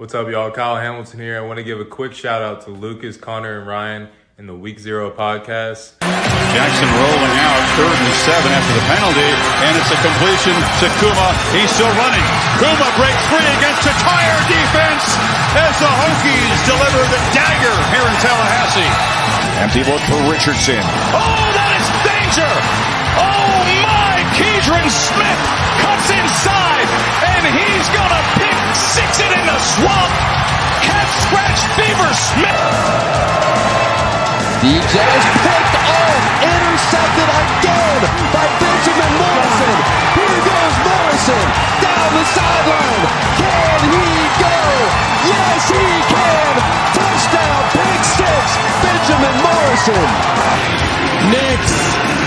What's up, y'all? Kyle Hamilton here. I want to give a quick shout out to Lucas, Connor, and Ryan in the Week 0 podcast. Jackson rolling out, 3rd and 7 after the penalty, and it's a completion to Kuma. He's still running. Kuma breaks free against a tire defense as the Hokies deliver the dagger here in Tallahassee. Empty look for Richardson. Oh, that is danger! Oh my! Keidron Smith cuts inside, and he's gonna pick six it in the swamp. Cat scratch Beaver Smith. DJ is picked off, intercepted again by Benjamin Morrison. Here goes Morrison down the sideline. Can he go? Yes, he can. Touchdown, pick six, Benjamin Morrison. Nix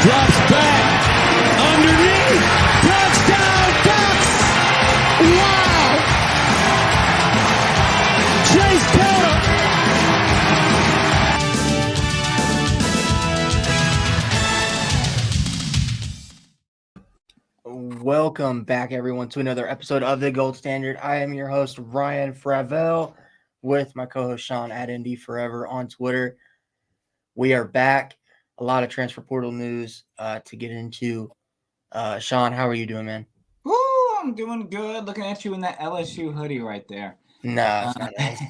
drops back underneath. Touchdown, Ducks. Wow. Chase Taylor. Welcome back, everyone, to another episode of The Gold Standard. I am your host, Ryan Fravel, with my co-host, Sean, at Indy Forever on Twitter. We are back. A lot of transfer portal news to get into. Sean, how are you doing, man? Woo, I'm doing good. Looking at you in that LSU hoodie right there. No, it's not nice.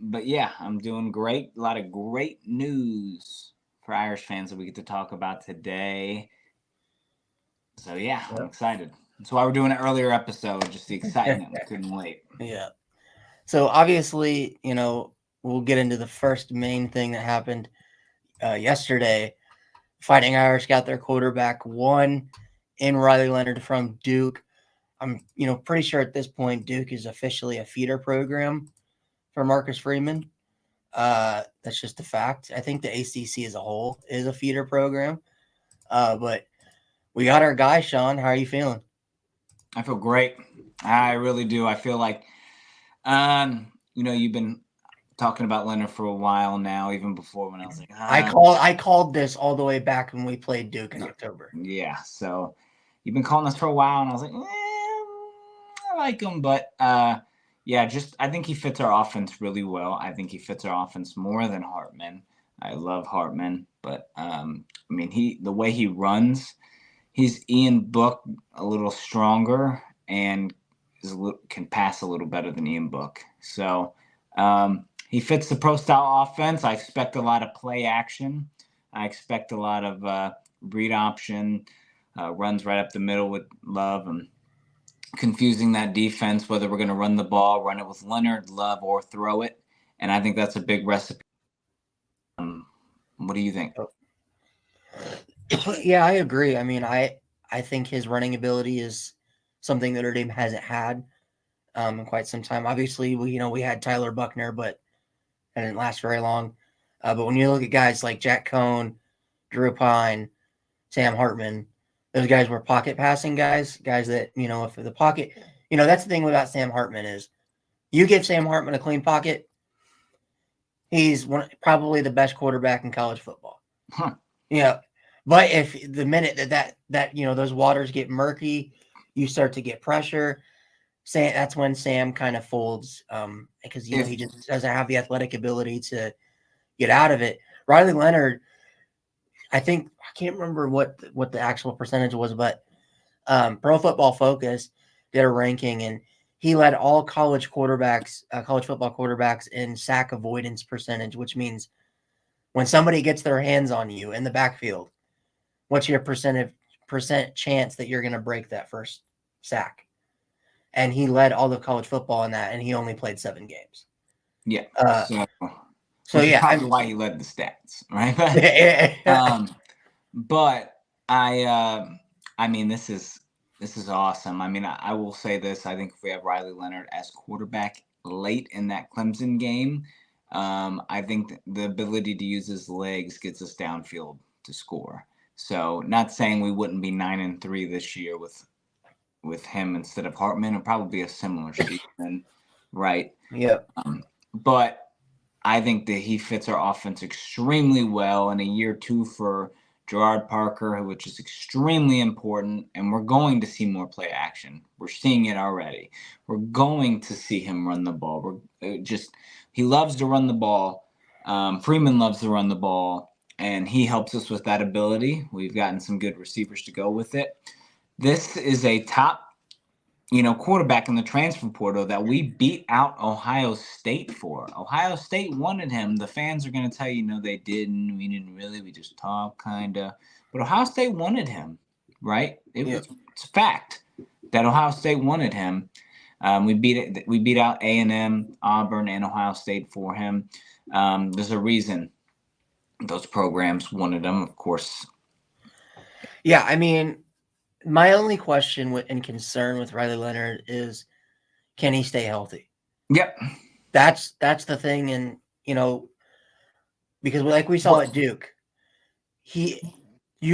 But yeah, I'm doing great. A lot of great news for Irish fans that we get to talk about today. So yeah, I'm excited. That's why we're doing an earlier episode, just the excitement. We couldn't wait. Yeah. So obviously, we'll get into the first main thing that happened yesterday. Fighting Irish got their quarterback, one in Riley Leonard from Duke. I'm, pretty sure at this point Duke is officially a feeder program for Marcus Freeman. That's just a fact. I think the ACC as a whole is a feeder program. But we got our guy, Sean. How are you feeling? I feel great. I really do. I feel like, you've been talking about Leonard for a while now, even before when I was like, I called this all the way back when we played Duke in October. Yeah. So you've been calling us for a while, and I was like, I like him, but I think he fits our offense really well. I think he fits our offense more than Hartman. I love Hartman, but the way he runs. He's Ian Book a little stronger and can pass a little better than Ian Book. So he fits the pro-style offense. I expect a lot of play action. I expect a lot of read option, runs right up the middle with Love, and confusing that defense, whether we're going to run the ball, run it with Leonard, Love, or throw it. And I think that's a big recipe. What do you think? Yeah, I agree. I mean, I think his running ability is something that our team hasn't had in quite some time. Obviously, we had Tyler Buckner, but it didn't last very long. But when you look at guys like Jack Cohn, Drew Pine, Sam Hartman, those guys were pocket passing guys that, if the pocket, that's the thing about Sam Hartman is you give Sam Hartman a clean pocket, he's probably the best quarterback in college football. Huh. But if the minute that those waters get murky, you start to get pressure. That's when Sam kind of folds because he just doesn't have the athletic ability to get out of it. Riley Leonard, I can't remember what the actual percentage was, but Pro Football Focus did a ranking, and he led all college football quarterbacks in sack avoidance percentage, which means when somebody gets their hands on you in the backfield, what's your percent chance that you're going to break that first sack? And he led all of college football in that, and he only played 7 games. Yeah. So yeah, probably why he led the stats, right? But this is awesome. I will say this. I think if we have Riley Leonard as quarterback late in that Clemson game, I think the ability to use his legs gets us downfield to score. So not saying we wouldn't be 9-3 this year with him instead of Hartman. It'll probably be a similar season, right? Yeah. But I think that he fits our offense extremely well in a year 2 for Gerard Parker, which is extremely important, and we're going to see more play action. We're seeing it already. We're going to see him run the ball. He loves to run the ball. Freeman loves to run the ball, and he helps us with that ability. We've gotten some good receivers to go with it. This is a top, quarterback in the transfer portal that we beat out Ohio State for. Ohio State wanted him. The fans are going to tell you, no, they didn't. We didn't really. We just talked, kind of. But Ohio State wanted him, right? It's a fact that Ohio State wanted him. We beat out A&M, Auburn, and Ohio State for him. There's a reason those programs wanted him, of course. Yeah, I mean, my only question and concern with Riley Leonard is, can he stay healthy? Yep. That's the thing. And, because like we saw at Duke, you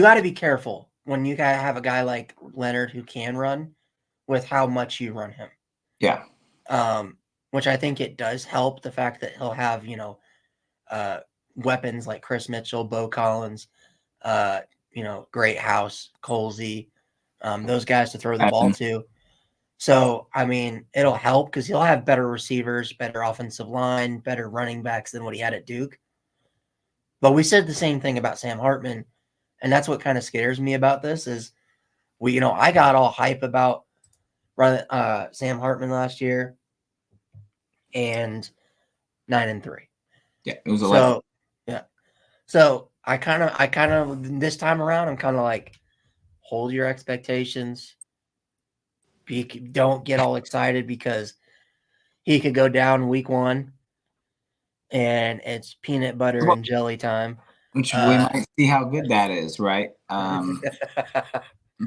got to be careful when you got to have a guy like Leonard who can run with how much you run him. Yeah. Which I think it does help the fact that he'll have, weapons like Chris Mitchell, Beaux Collins, Great House, Colsey, those guys to throw the ball to. So, I mean, it'll help because he'll have better receivers, better offensive line, better running backs than what he had at Duke. But we said the same thing about Sam Hartman, and that's what kind of scares me about this is I got all hype about Sam Hartman last year and 9-3. Yeah, it was 11. So, yeah. So I kind of this time around, I'm kind of like, hold your expectations. Don't get all excited because he could go down week 1 and it's peanut butter and jelly time. Which we might see how good that is, right?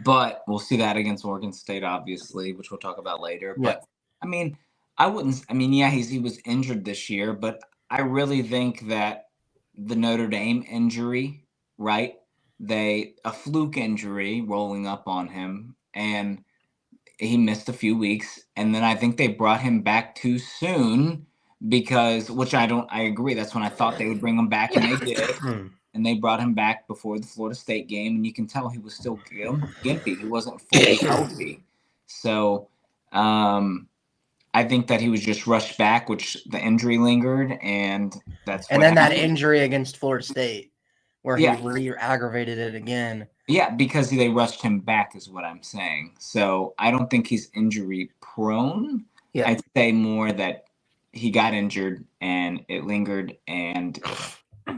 But we'll see that against Oregon State, obviously, which we'll talk about later. Yeah. But, he was injured this year, but I really think that the Notre Dame injury, right? A fluke injury rolling up on him, and he missed a few weeks. And then I think they brought him back too soon I agree. That's when I thought they would bring him back, and they did. And they brought him back before the Florida State game, and you can tell he was still gimpy. He wasn't fully healthy. So I think that he was just rushed back, which the injury lingered, and then that injury against Florida State where he re-aggravated it again. Yeah, because they rushed him back is what I'm saying. So I don't think he's injury prone. Yeah. I'd say more that he got injured and it lingered and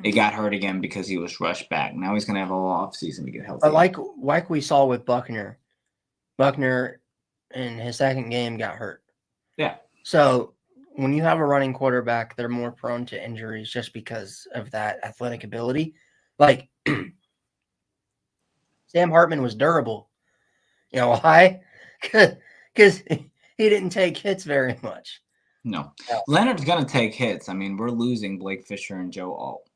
it got hurt again because he was rushed back. Now he's going to have a whole offseason to get healthy. But like we saw with Buckner in his second game got hurt. Yeah. So when you have a running quarterback, they're more prone to injuries just because of that athletic ability. Like Sam Hartman was durable. You know why? Because he didn't take hits very much. No. Leonard's going to take hits. I mean, we're losing Blake Fisher and Joe Alt,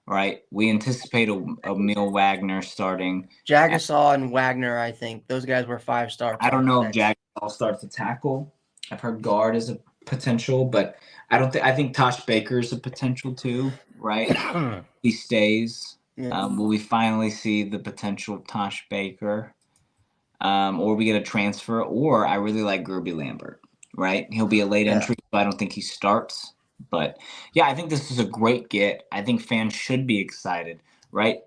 right? We anticipate a Emil Wagner starting. Jagasaw and Wagner, I think. Those guys were 5-star. I don't know if Jagasaw starts to tackle. I've heard guard is a potential, but I think Tosh Baker is a potential too, right? He stays. Yeah. Will we finally see the potential of Tosh Baker? Or we get a transfer? Or I really like Gerby Lambert. Right, he'll be a late entry, so I don't think he starts. But yeah, I think this is a great get. I think fans should be excited, right?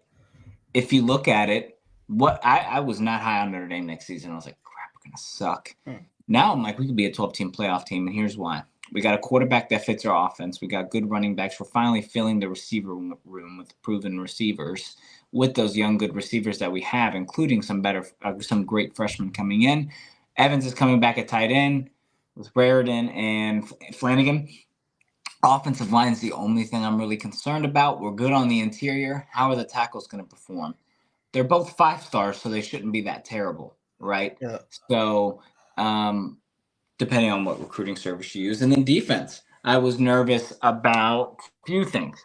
If you look at it, I was not high on Notre Dame next season. I was like, crap, we're gonna suck. Now I'm like, we could be a 12-team playoff team, and here's why: we got a quarterback that fits our offense. We got good running backs. We're finally filling the receiver room with proven receivers, with those young good receivers that we have, including some great freshmen coming in. Evans is coming back at tight end with Raridan and Flanagan. Offensive line is the only thing I'm really concerned about. We're good on the interior. How are the tackles going to perform? They're both 5-stars, so they shouldn't be that terrible, right? Yeah. So depending on what recruiting service you use. And then defense. I was nervous about a few things.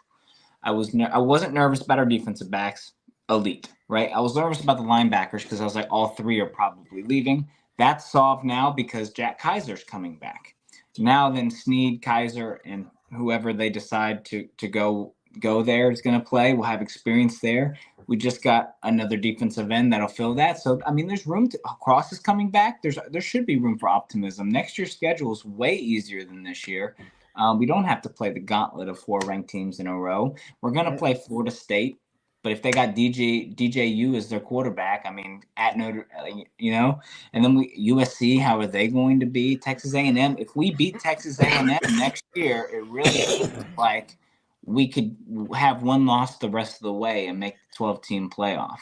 I wasn't nervous about our defensive backs, elite, right? I was nervous about the linebackers because I was like, all three are probably leaving. That's solved now because Jack Kaiser's coming back. Now then Snead, Kaiser, and whoever they decide to go go there is going to play. We'll have experience there. We just got another defensive end that'll fill that. So, I mean, there's room to – Cross is coming back. There should be room for optimism. Next year's schedule is way easier than this year. We don't have to play the gauntlet of 4 ranked teams in a row. We're going to play Florida State. But if they got DJU as their quarterback, I mean, at Notre, and then USC, how are they going to be? Texas A&M. If we beat Texas A&M next year, it really feels like we could have one loss the rest of the way and make the 12-team playoff.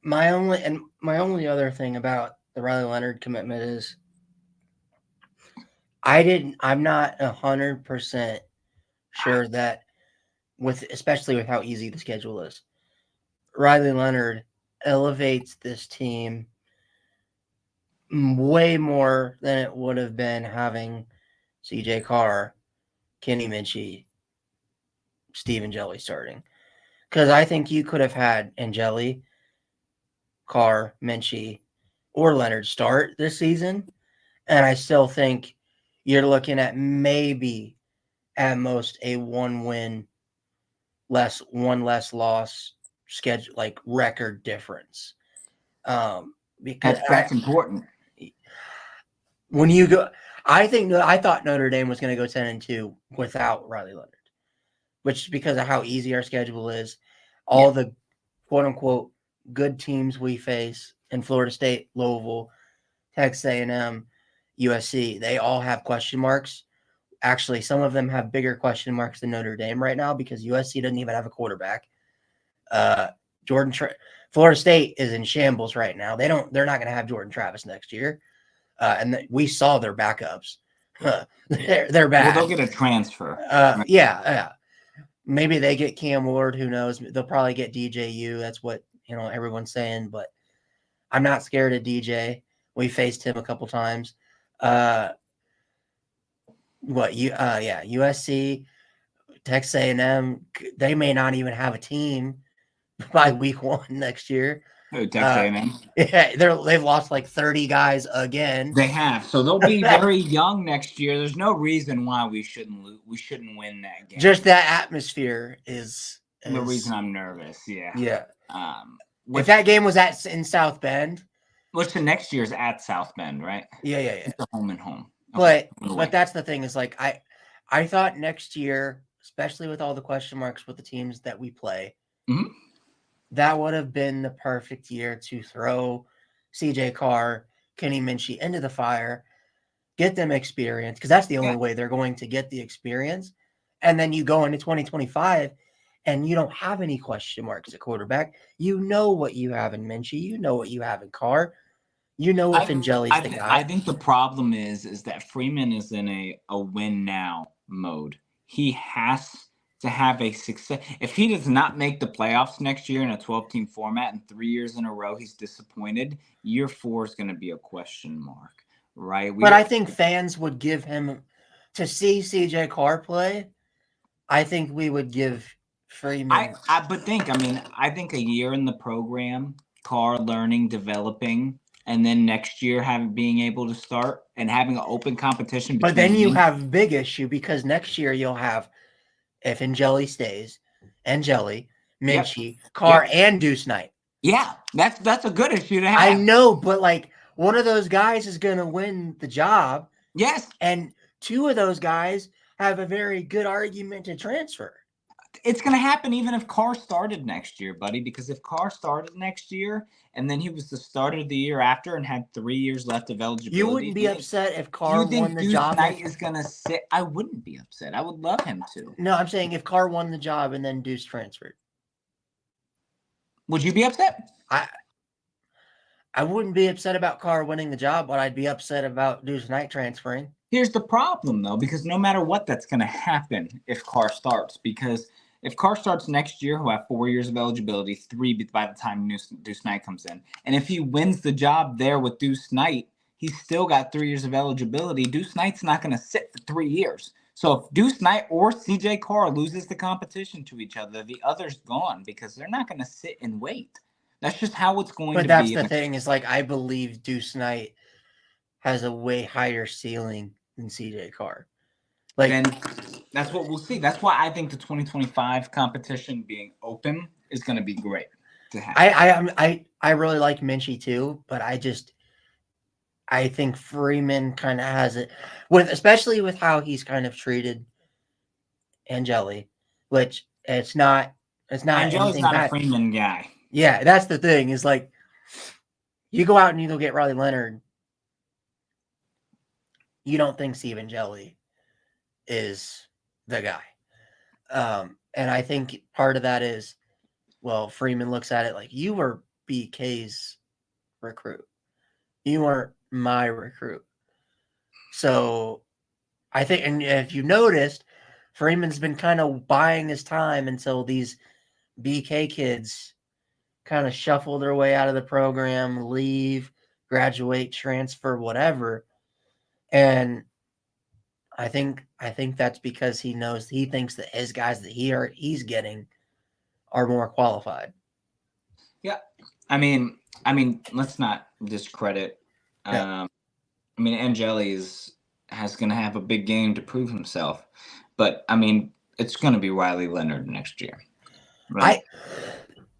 My only other thing about the Riley Leonard commitment is I'm not 100% sure that especially with how easy the schedule is, Riley Leonard elevates this team way more than it would have been having CJ Carr, Kenny Minchey, Steve Angeli starting. Because I think you could have had Angeli, Carr, Minchey, or Leonard start this season, and I still think you're looking at maybe at most a one less loss schedule, like record difference. Because that's important. When you go, I thought Notre Dame was going to go 10-2 without Riley Leonard, which is because of how easy our schedule is. All the quote unquote good teams we face in Florida State, Louisville, Texas A&M, USC, they all have question marks. Actually, some of them have bigger question marks than Notre Dame right now because USC doesn't even have a quarterback. Florida State is in shambles right now. They're not going to have Jordan Travis next year. We saw their backups. They're bad. Well, they'll get a transfer. Yeah. Maybe they get Cam Ward. Who knows? They'll probably get DJU. That's what everyone's saying. But I'm not scared of DJ. We faced him a couple times. USC, Texas A&M, they may not even have a team by week 1 next year. Texas A&M. Yeah, they've lost like 30 guys again. They have, so they'll be very young next year. There's no reason why we shouldn't win that game. Just that atmosphere is the reason I'm nervous. Yeah. If that game was in South Bend, which the next year's at South Bend, right? Yeah. It's a home and home. But that's the thing is like I thought next year, especially with all the question marks with the teams that we play, that would have been the perfect year to throw CJ Carr, Kenny Minchey into the fire, get them experience, because that's the only way they're going to get the experience. And then you go into 2025 and you don't have any question marks at quarterback. You know what you have in Minchey. You know what you have in Carr. You know if Angeli's the guy. I think the problem is that Freeman is in a win now mode. He has to have a success. If he does not make the playoffs next year in a 12-team format and 3 years in a row he's disappointed, year 4 is going to be a question mark, right? But I think fans would give him to see CJ Carr play. I think we would give Freeman. I think a year in the program, Carr learning, developing, and then next year being able to start and having an open competition. But then you have a big issue because next year you'll have, if Angeli stays, Minchey, Carr, and Deuce Knight. Yeah, that's a good issue to have. I know, but like one of those guys is going to win the job. Yes. And 2 of those guys have a very good argument to transfer. It's going to happen even if Carr started next year, buddy, because if Carr started next year and then he was the starter the year after and had 3 years left of eligibility. You wouldn't be upset if Carr won the job. You think Deuce Knight is going to sit? I wouldn't be upset. I would love him to. No, I'm saying if Carr won the job and then Deuce transferred. Would you be upset? I wouldn't be upset about Carr winning the job, but I'd be upset about Deuce Knight transferring. Here's the problem, though, because no matter what, that's going to happen if Carr starts. Because if Carr starts next year, he'll have 4 years of eligibility, 3 by the time Deuce Knight comes in. And if he wins the job there with Deuce Knight, he's still got 3 years of eligibility. Deuce Knight's not going to sit for 3 years. So if Deuce Knight or CJ Carr loses the competition to each other, the other's gone because they're not going to sit and wait. That's just how it's going to be. But that's the thing is, like, I believe Deuce Knight has a way higher ceiling than CJ Carr. Like, That's what we'll see. That's why I think the 2025 competition being open is going to be great to have. I really like Minchie too, but I think Freeman kind of has it especially with how he's kind of treated Angeli, which it's not Angeli's anything not bad. a Freeman guy. Yeah, that's the thing. Is like you go out and you go get Riley Leonard. You don't think Steven Jelly is the guy. And I think part of that is, well, Freeman looks at it like you were BK's recruit. You weren't my recruit. So I think, and if you noticed, Freeman's been kind of buying his time until these BK kids kind of shuffle their way out of the program, leave, graduate, transfer, whatever. And I think that's because he thinks that his guys that he's getting are more qualified. Yeah. I mean, let's not discredit. Yeah. I mean, Angeli has going to have a big game to prove himself, but I mean, it's going to be Riley Leonard next year. Right?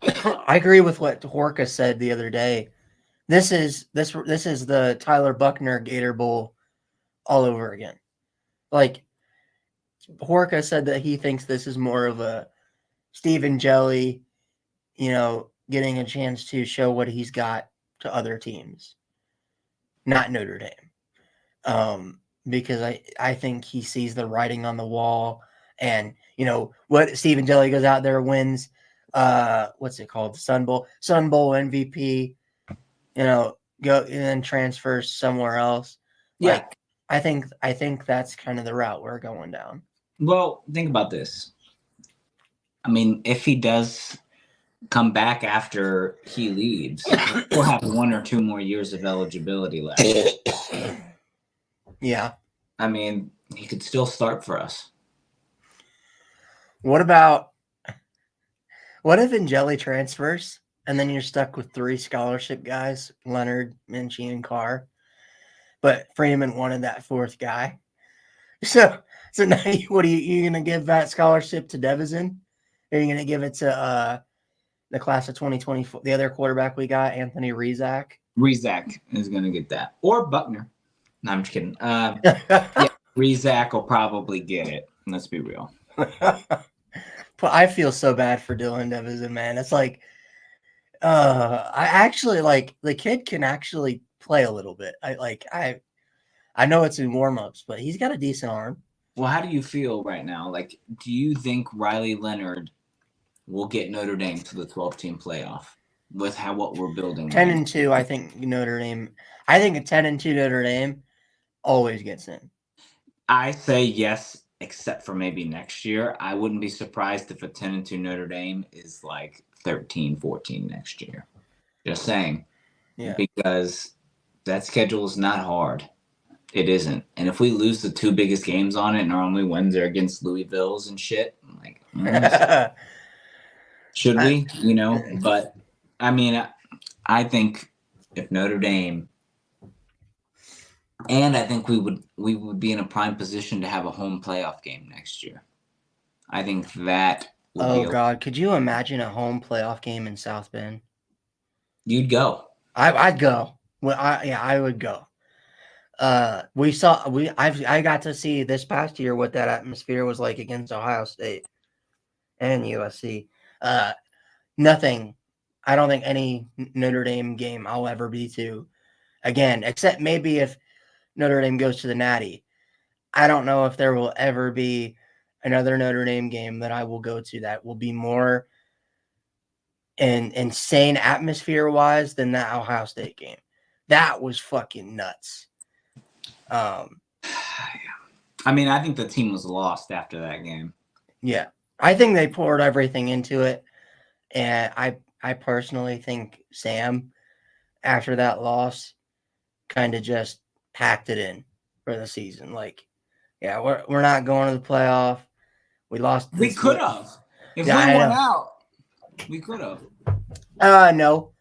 I agree with what Horka said the other day. This is the Tyler Buckner Gator Bowl all over again. Like Horka said that he thinks this is more of a Stephen Jelly, getting a chance to show what he's got to other teams, not Notre Dame. Because I think he sees the writing on the wall, and what Stephen Jelly goes out there, wins what's it called, the Sun Bowl MVP, go and then transfers somewhere else. Yeah. Like, I think that's kind of the route we're going down. Well, think about this. I mean, if he does come back after he leaves, we'll have 1 or 2 more years of eligibility left. Yeah. I mean, he could still start for us. What if Angeli transfers and then you're stuck with 3 scholarship guys, Leonard, Minchie, and Carr, but Freeman wanted that 4th guy? So now what are you going to give that scholarship to Devizin? Are you going to give it to the class of 2024, the other quarterback we got, Anthony Rizak? Rizak is going to get that. Or Buckner. No, I'm just kidding. Yeah, Rizak will probably get it. Let's be real. But I feel so bad for Dylan Devizin, man. It's like, I actually like the kid can actually play a little bit. I know it's in warm-ups, but he's got a decent arm. Well, how do you feel right now? Like, do you think Riley Leonard will get Notre Dame to the 12-team playoff with what we're building? 10-2, I think Notre Dame. I think a 10-2 Notre Dame always gets in. I say yes, except for maybe next year. I wouldn't be surprised if a 10-2 Notre Dame is like 13-14 next year. Just saying. Yeah. Because that schedule is not hard. It isn't. And if we lose the 2 biggest games on it and our only wins are against Louisville's and shit, I'm like, should we? But I mean, I think if Notre Dame, and I think we would be in a prime position to have a home playoff game next year. I think that would God, could you imagine a home playoff game in South Bend? You'd go. I'd go. Well, I would go. I got to see this past year what that atmosphere was like against Ohio State and USC. Nothing. I don't think any Notre Dame game I'll ever be to again, except maybe if Notre Dame goes to the Natty. I don't know if there will ever be another Notre Dame game that I will go to that will be more insane atmosphere wise than that Ohio State game. That was fucking nuts. I mean, I think the team was lost after that game. Yeah. I think they poured everything into it. And I personally think Sam, after that loss, kind of just packed it in for the season. Like, yeah, we're not going to the playoff. We lost. We could have. If we went out, we could have. No.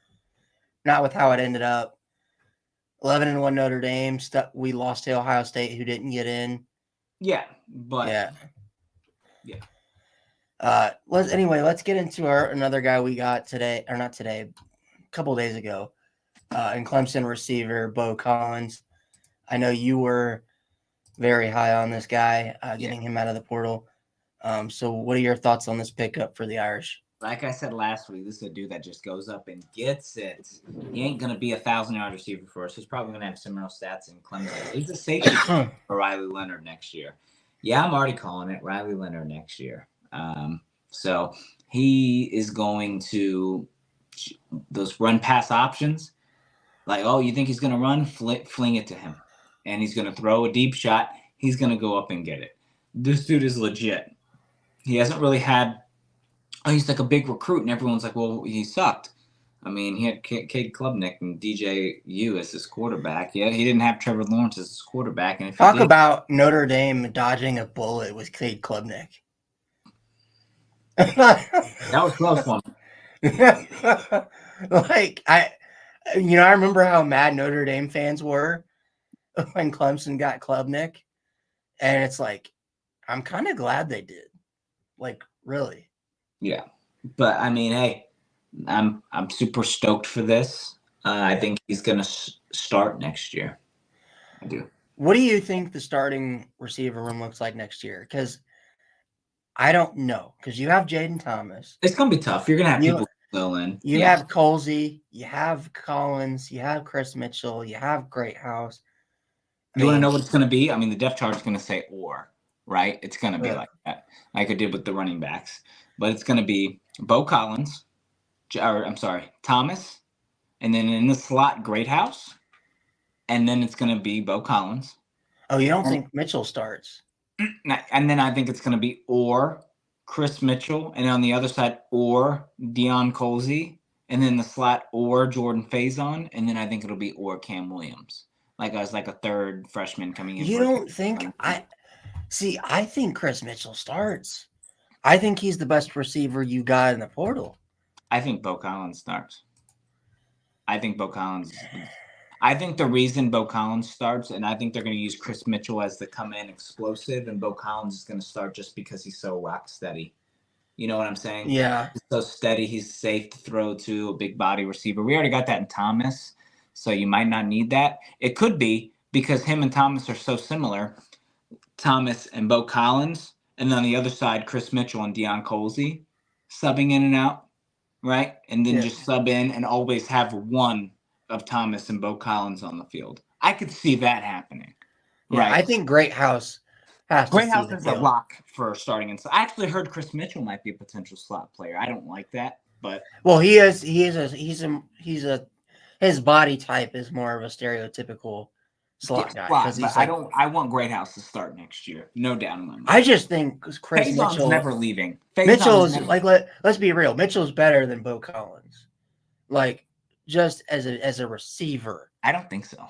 Not with how it ended up. 11-1 Notre Dame. We lost to Ohio State, who didn't get in. Yeah, but Let's get into another guy we got today, or not today, a couple days ago, in Clemson receiver Beaux Collins. I know you were very high on this guy, getting him out of the portal. So what are your thoughts on this pickup for the Irish? Like I said last week, this is a dude that just goes up and gets it. He ain't going to be a 1,000-yard receiver for us. He's probably going to have similar stats in Clemson. He's a safety for Riley Leonard next year. Yeah, I'm already calling it Riley Leonard next year. So he is going to those run-pass options. Like, oh, you think he's going to run? Fling it to him. And he's going to throw a deep shot. He's going to go up and get it. This dude is legit. He hasn't really had – he's like a big recruit, and everyone's like, well, he sucked. I mean, he had Cade Klubnik and DJU as his quarterback. Yeah, he didn't have Trevor Lawrence as his quarterback. And if Talk about Notre Dame dodging a bullet with Cade Klubnik. That was close one. I remember how mad Notre Dame fans were when Clemson got Klubnik, and it's like, I'm kind of glad they did. Like, really. Yeah. But, I mean, hey, I'm super stoked for this. I think he's going to start next year. I do. What do you think the starting receiver room looks like next year? Because I don't know. Because you have Jaden Thomas. It's going to be tough. You're going to have people fill in. You have Colsey. You have Collins. You have Chris Mitchell. You have Greathouse. You want to know what it's going to be? I mean, the depth chart is going to say or, right? It's going to be like that, like I did with the running backs. But it's going to be Beaux Collins, Thomas, and then in the slot, Greathouse, and then it's going to be Beaux Collins. Oh, you don't think Mitchell starts? And then I think it's going to be or Chris Mitchell, and on the other side, or Deion Colsey, and then the slot, or Jordan Faison, and then I think it'll be or Cam Williams. Like I was like a third freshman coming in. You don't think I think Chris Mitchell starts. I think he's the best receiver you got in the portal. I think Beaux Collins starts. I think the reason Beaux Collins starts, and I think they're going to use Chris Mitchell as the come-in explosive, and Beaux Collins is going to start just because he's so rock steady. You know what I'm saying? Yeah. He's so steady. He's safe to throw to, a big body receiver. We already got that in Thomas. So you might not need that. It could be because him and Thomas are so similar, Thomas and Beaux Collins, and then on the other side, Chris Mitchell and Deion Colsey subbing in and out, right? And then just sub in and always have one of Thomas and Beaux Collins on the field. I could see that happening. Yeah, right. I think Greathouse has to Greathouse is a lock for starting inside. I actually heard Chris Mitchell might be a potential slot player. I don't like that, but his body type is more of a stereotypical slot guy. I want Greathouse to start next year. No doubt in my mind. I just think Chris Mitchell never leaving. Mitchell is like, let's be real. Mitchell's better than Beaux Collins. Like, just as a receiver. I don't think so.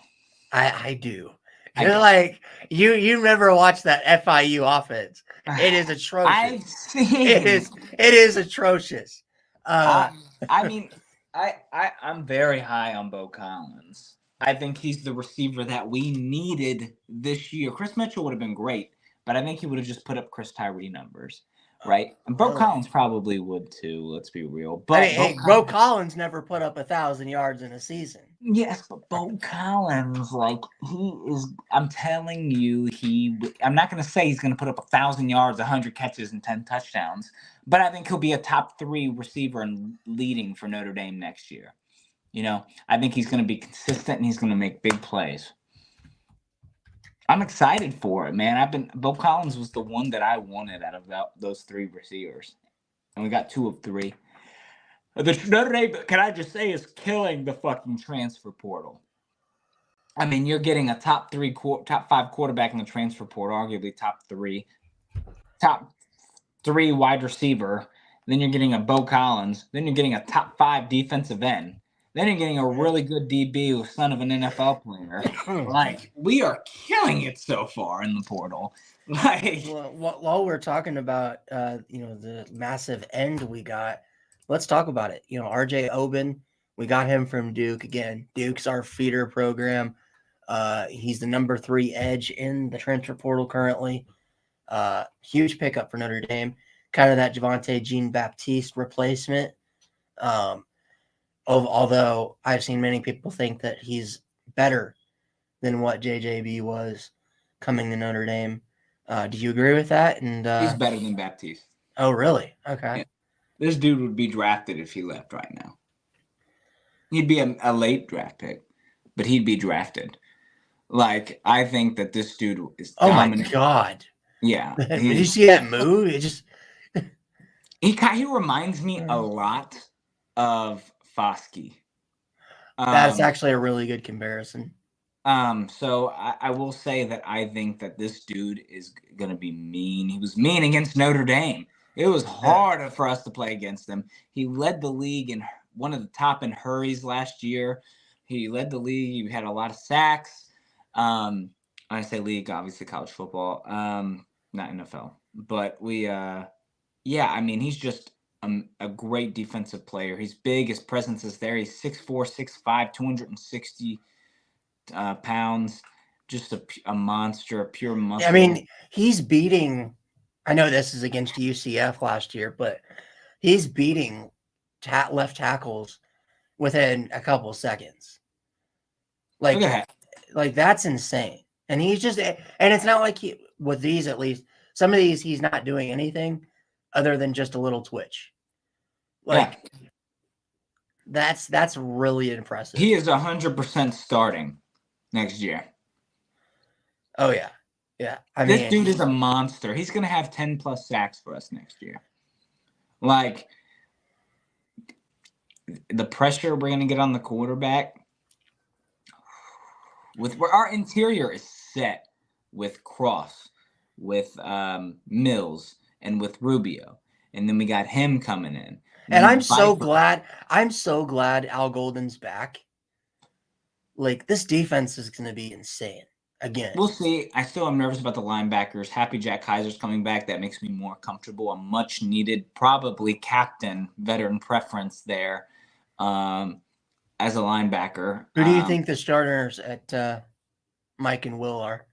I do. You're like, you never watched that FIU offense. It is atrocious. I've seen it is atrocious. I'm very high on Beaux Collins. I think he's the receiver that we needed this year. Chris Mitchell would have been great, but I think he would have just put up Chris Tyree numbers, right? And Beaux Collins probably would too. Let's be real. But Beaux Collins never put up 1,000 yards in a season. Yes, but Beaux Collins, like, he is. I'm telling you, I'm not going to say he's going to put up 1,000 yards, 100 catches, and 10 touchdowns. But I think he'll be a top 3 receiver and leading for Notre Dame next year. You know, I think he's going to be consistent and he's going to make big plays. I'm excited for it, man. Beaux Collins was the one that I wanted out of those 3 receivers. And we got 2 of 3. The Notre Dame, can I just say, is killing the fucking transfer portal. I mean, you're getting a top 5 quarterback in the transfer portal, arguably top 3 wide receiver. Then you're getting a Beaux Collins. Then you're getting a top 5 defensive end. Then you're getting a really good DB who's son of an NFL player. Like, we are killing it so far in the portal. Like, while we're talking about the massive end we got, let's talk about it. RJ Oben, we got him from Duke. Again, Duke's our feeder program. He's the number 3 edge in the transfer portal currently. Huge pickup for Notre Dame. Kind of that Javonte Jean-Baptiste replacement. Although I've seen many people think that he's better than what JJB was coming to Notre Dame. Do you agree with that? And He's better than Baptiste. Oh, really? Okay. Yeah. This dude would be drafted if he left right now. He'd be a late draft pick, but he'd be drafted. Like, I think that this dude is dominant. Oh, my God. Yeah. Did you see that move? It just... He reminds me a lot of Foskey. That's actually a really good comparison. So I will say that I think that this dude is going to be mean. He was mean against Notre Dame. It was hard for us to play against him. He led the league in one of the top in hurries last year. He led the league. He had a lot of sacks. When I say league, obviously college football, not NFL. But he's just a great defensive player. He's big. His presence is there. He's 6'4", 6'5", 260 pounds. Just a monster, a pure muscle. I mean, he's beating. I know this is against UCF last year, but he's beating left tackles within a couple of seconds. Like that's insane. And he's just, and it's not like with these, at least some of these, he's not doing anything other than just a little twitch. Like that's really impressive. He is 100% starting next year. Oh yeah. Yeah. This dude is a monster. He's going to have 10 plus sacks for us next year. Like, the pressure we're going to get on the quarterback with where our interior is set with Cross, with Mills, and with Rubio. And then we got him coming in. And I'm so glad Al Golden's back. Like, this defense is going to be insane. Again, we'll see. I still am nervous about the linebackers. Happy Jack Kaiser's coming back. That makes me more comfortable. A much needed, probably captain, veteran preference there as a linebacker. Who do you think the starters at Mike and Will are?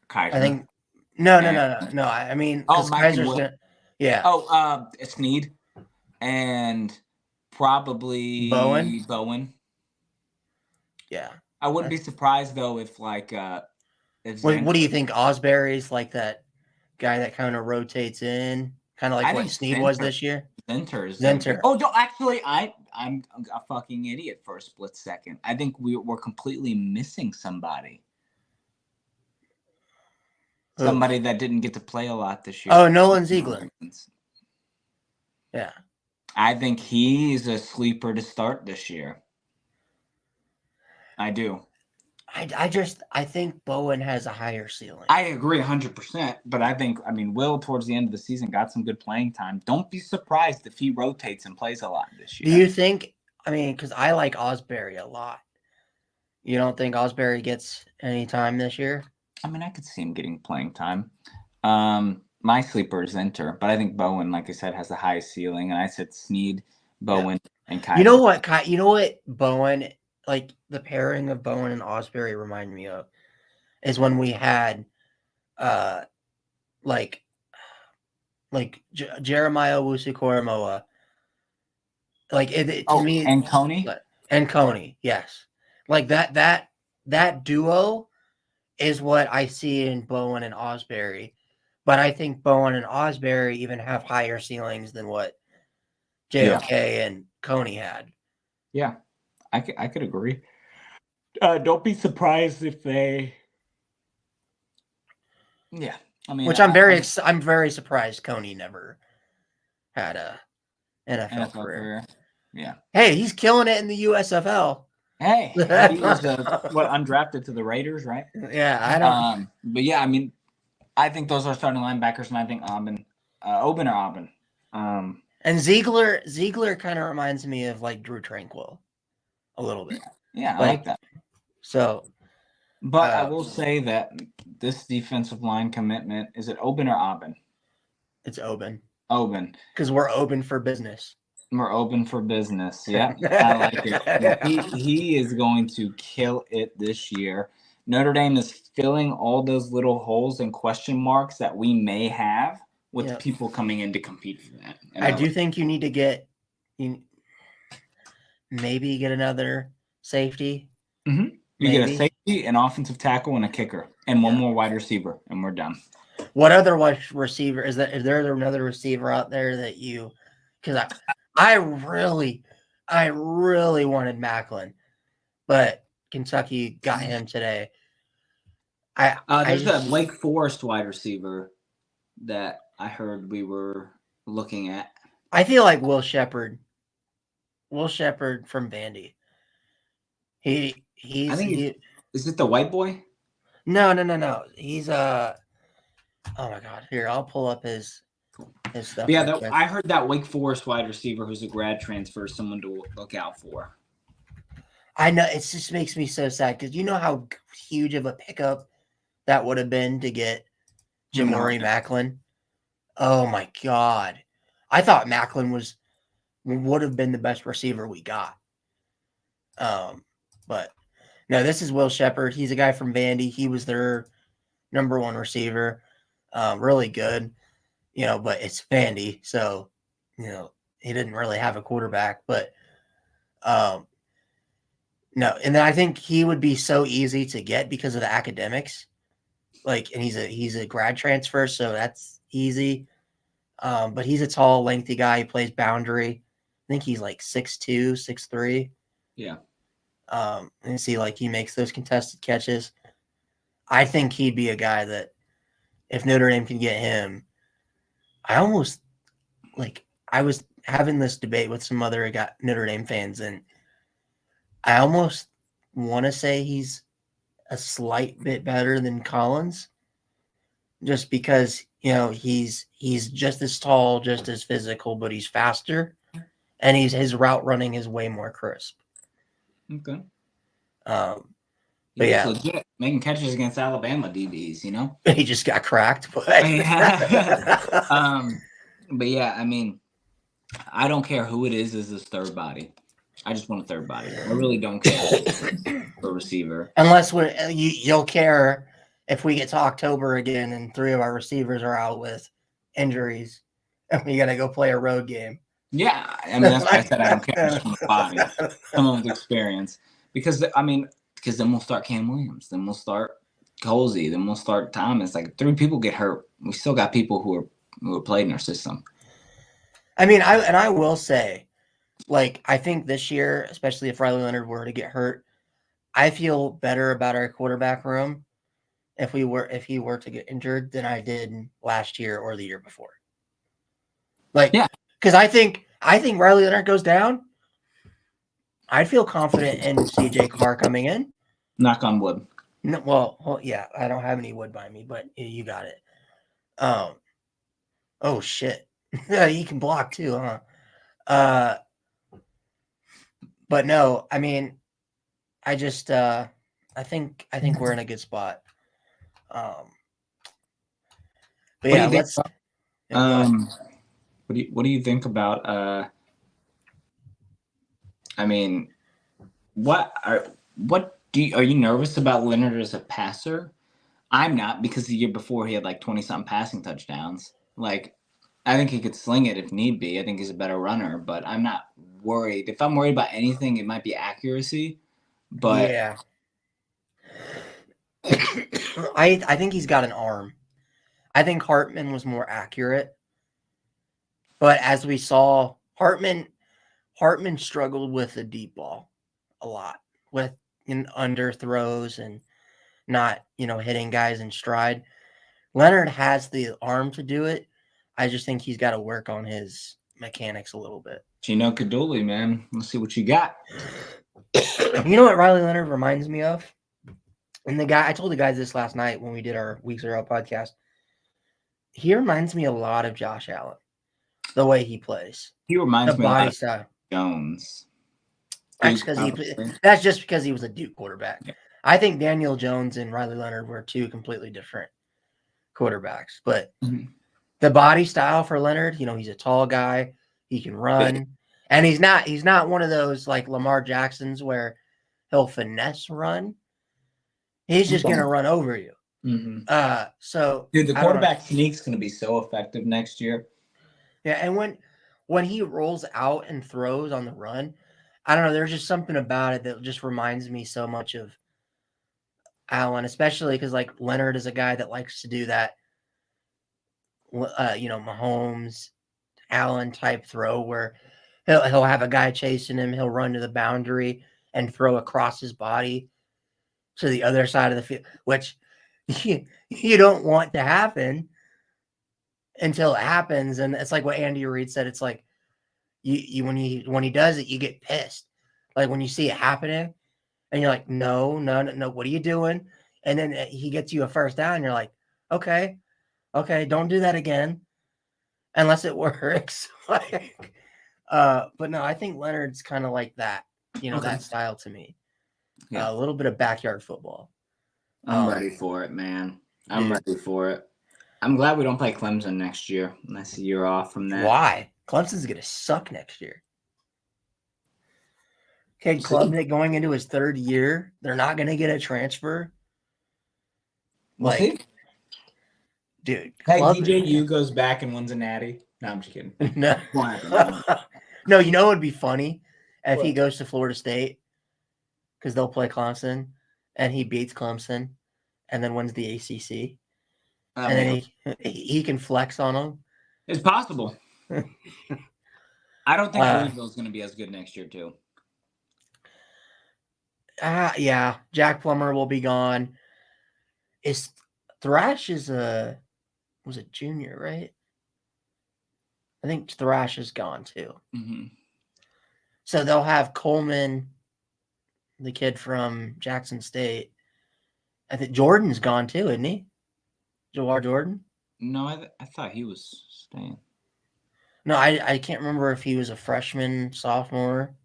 Kaiser. I think no. I mean, Kaiser's gonna, yeah. Oh, Snead and probably Bowen. Yeah, I wouldn't be surprised though if what do you think? Osbury's like that guy that kind of rotates in, kind of like what Snead was this year. Zenter. Oh, no, actually, I'm a fucking idiot for a split second. I think we're completely missing somebody. Somebody that didn't get to play a lot this year. Oh, Nolan Ziegler. Yeah, I think he's a sleeper to start this year. I do. I think Bowen has a higher ceiling. I agree 100%, but I mean, Will towards the end of the season got some good playing time. Don't be surprised if he rotates and plays a lot this year. Do you think? I mean, because I like Osbury a lot. You don't think Osbury gets any time this year? I mean, I could see him getting playing time. My sleeper is Enter, but I think Bowen, like I said, has the highest ceiling. And I said Snead, Bowen, and Kaiser. You know what Bowen, like the pairing of Bowen and Osbury remind me of is when we had Jeremiah Owusu-Koramoah. Like to me, and Coney? And Coney, yes. Like that duo is what I see in Bowen and Osbury. But I think Bowen and Osbury even have higher ceilings than what JOK and Coney had. Yeah, I could agree. Don't be surprised if they. Yeah, I mean, which I'm very surprised Coney never had a NFL career. Yeah. Hey, he's killing it in the USFL. Hey, he was undrafted to the Raiders, right? Yeah, I don't. But yeah, I mean, I think those are starting linebackers, and I think Oben or Oben. And Ziegler kind of reminds me of like Drew Tranquill a little bit. Yeah, I like that. So, but I will say that this defensive line commitment, is it Oben or Oben? It's Oben. Oben. Because we're open for business. We're open for business. Yeah, I like it. He is going to kill it this year. Notre Dame is filling all those little holes and question marks that we may have with Yep. people coming in to compete for that. And I do think you need to get maybe get another safety. You get a safety, an offensive tackle, and a kicker, and one more wide receiver, and we're done. What other wide receiver is that? Is there another receiver out there that you? Because I really wanted Macklin, but Kentucky got him today. There's that Wake Forest wide receiver that I heard we were looking at. I feel like Will Shepherd from Vandy. Is it the white boy? No. He's oh my God. Here, I'll pull up his stuff. Yeah, I heard that Wake Forest wide receiver who's a grad transfer is someone to look out for. I know, it just makes me so sad because you know how huge of a pickup that would have been to get Jamori Macklin. Oh my God. I thought Macklin would have been the best receiver we got. But no, this is Will Shepherd. He's a guy from Vandy. He was their number one receiver. Really good, but it's Vandy. So, he didn't really have a quarterback, but, no. And then I think he would be so easy to get because of the academics. And he's a grad transfer, so that's easy. But he's a tall, lengthy guy. He plays boundary. I think he's like 6'2", 6'3". Yeah. And see, he makes those contested catches. I think he'd be a guy that if Notre Dame can get him, I almost I was having this debate with some other Notre Dame fans, and I almost want to say he's a slight bit better than Collins, just because he's just as tall, just as physical, but he's faster, and his route running is way more crisp. Okay. But yeah, legit, making catches against Alabama DBs, he just got cracked. But but yeah, I mean, I don't care who it is as his third body. I just want a third body. I really don't care for receiver. Unless you'll care if we get to October again and 3 of our receivers are out with injuries and we got to go play a road game. Yeah, I mean, that's why I said I don't care. I just want a body, someone with experience. Because then we'll start Cam Williams. Then we'll start Colsey. Then we'll start Thomas. 3 people get hurt. We still got people who are played in our system. I mean, I will say, I think this year, especially if Riley Leonard were to get hurt, I feel better about our quarterback room if he were to get injured than I did last year or the year before. Because I think Riley Leonard goes down, I'd feel confident in CJ Carr coming in. Knock on wood. No, well, yeah, I don't have any wood by me, but you got it. Oh shit, yeah, he can block too, huh? But no, I mean, I just I think we're in a good spot. But yeah, let's. What do you think about? I mean, are you nervous about Leonard as a passer? I'm not, because the year before he had 20-something passing touchdowns. I think he could sling it if need be. I think he's a better runner, but I'm not worried. If I'm worried about anything, it might be accuracy. But yeah, I think he's got an arm. I think Hartman was more accurate, but as we saw, Hartman struggled with the deep ball a lot, with under throws and not hitting guys in stride. Leonard has the arm to do it. I just think he's got to work on his mechanics a little bit. Gino Caduli, man. Let's see what you got. You know what Riley Leonard reminds me of? And I told the guys this last night when we did our Week 0 podcast. He reminds me a lot of Josh Allen, the way he plays. He reminds me a lot of style. Jones. That's just because he was a Duke quarterback. Yeah. I think Daniel Jones and Riley Leonard were 2 completely different quarterbacks. But the body style for Leonard, he's a tall guy. He can run. And he's not one of those like Lamar Jacksons where he'll finesse run. He's just gonna run over you. So Dude, the I don't know. quarterback sneak's going to be so effective next year. Yeah, and when he rolls out and throws on the run, I don't know. There's just something about it that just reminds me so much of Allen, especially because like Leonard is a guy that likes to do that. Mahomes, Allen type throw where he'll have a guy chasing him, he'll run to the boundary and throw across his body to the other side of the field, which you don't want to happen until it happens. And it's like what Andy Reid said. It's like you when he does it, you get pissed. Like when you see it happening, and you're like, no, what are you doing? And then he gets you a first down. And you're like, okay, don't do that again, unless it works. But no, I think Leonard's kind of like that. That style to me. Yeah. A little bit of backyard football. I'm ready for it, man. I'm ready for it. I'm glad we don't play Clemson next year. Unless a year off from that. Why? Clemson's going to suck next year. Okay, Klubnik going into his third year. They're not going to get a transfer. We'll see. Dude. Hey, DJU goes back and wins a natty. No, I'm just kidding. No. No, you know what would be funny? If he goes to Florida State, because they'll play Clemson, and he beats Clemson, and then wins the ACC. And then he can flex on them. It's possible. I don't think Louisville's going to be as good next year, too. Yeah. Jack Plummer will be gone. Thrash was a junior, right? I think Thrash is gone, too. Mm-hmm. So they'll have Coleman, the kid from Jackson State. I think Jordan's gone, too, isn't he? Jawar Jordan? No, I thought he was staying. No, I can't remember if he was a freshman, sophomore,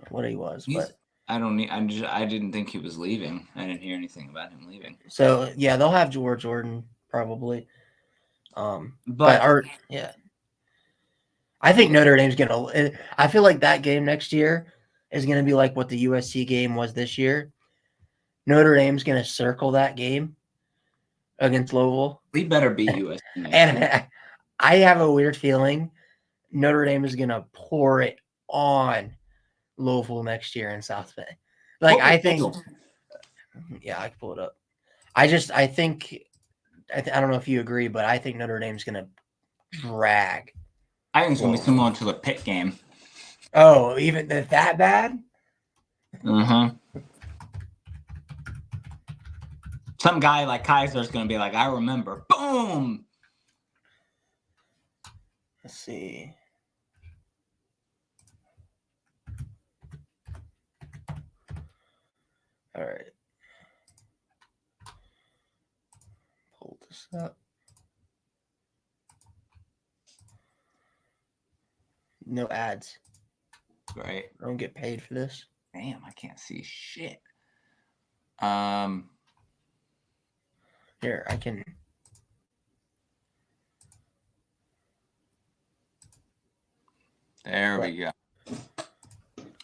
what he was. But I didn't think he was leaving. I didn't hear anything about him leaving. So yeah, they'll have Jawar Jordan probably. Yeah. I think Notre Dame's gonna. I feel like that game next year is gonna be like what the USC game was this year. Notre Dame's gonna circle that game against Louisville. We better beat USC. And I have a weird feeling Notre Dame is gonna pour it on Louisville next year in South Bay. I think. Yeah, I can pull it up. I think. I don't know if you agree, but I think Notre Dame's gonna drag. I think it's going to be similar to the Pitt game. Oh, even that bad? Uh-huh. Some guy like Kaiser's going to be like, I remember. Boom! Let's see. All right. Pull this up. No ads. Right. I don't get paid for this. Damn, I can't see shit. Here, I can. There we go.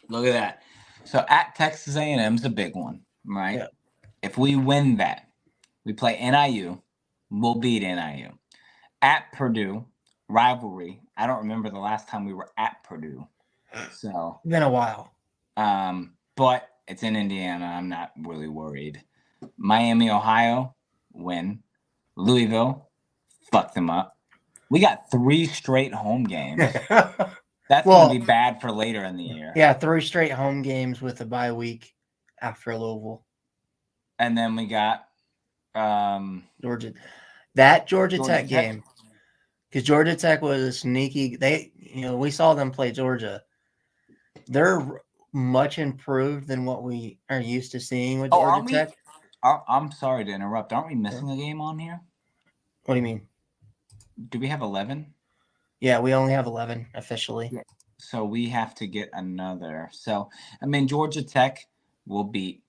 Look at that. So at Texas A&M is a big one, right? Yeah. If we win that, we play NIU. We'll beat NIU. At Purdue, rivalry. I don't remember the last time we were at Purdue. So Been a while. But it's in Indiana. I'm not really worried. Miami, Ohio, win. Louisville, fuck them up. We got 3 straight home games. That's going to be bad for later in the year. Yeah, 3 straight home games with a bye week after Louisville. And then we got Georgia. That Georgia Tech game. Because Georgia Tech was a sneaky. We saw them play Georgia. They're much improved than what we are used to seeing with Georgia Tech. I'm sorry to interrupt. Aren't we missing a game on here? What do you mean? Do we have 11? Yeah, we only have 11 officially. Yeah. So we have to get another. So, Georgia Tech will beat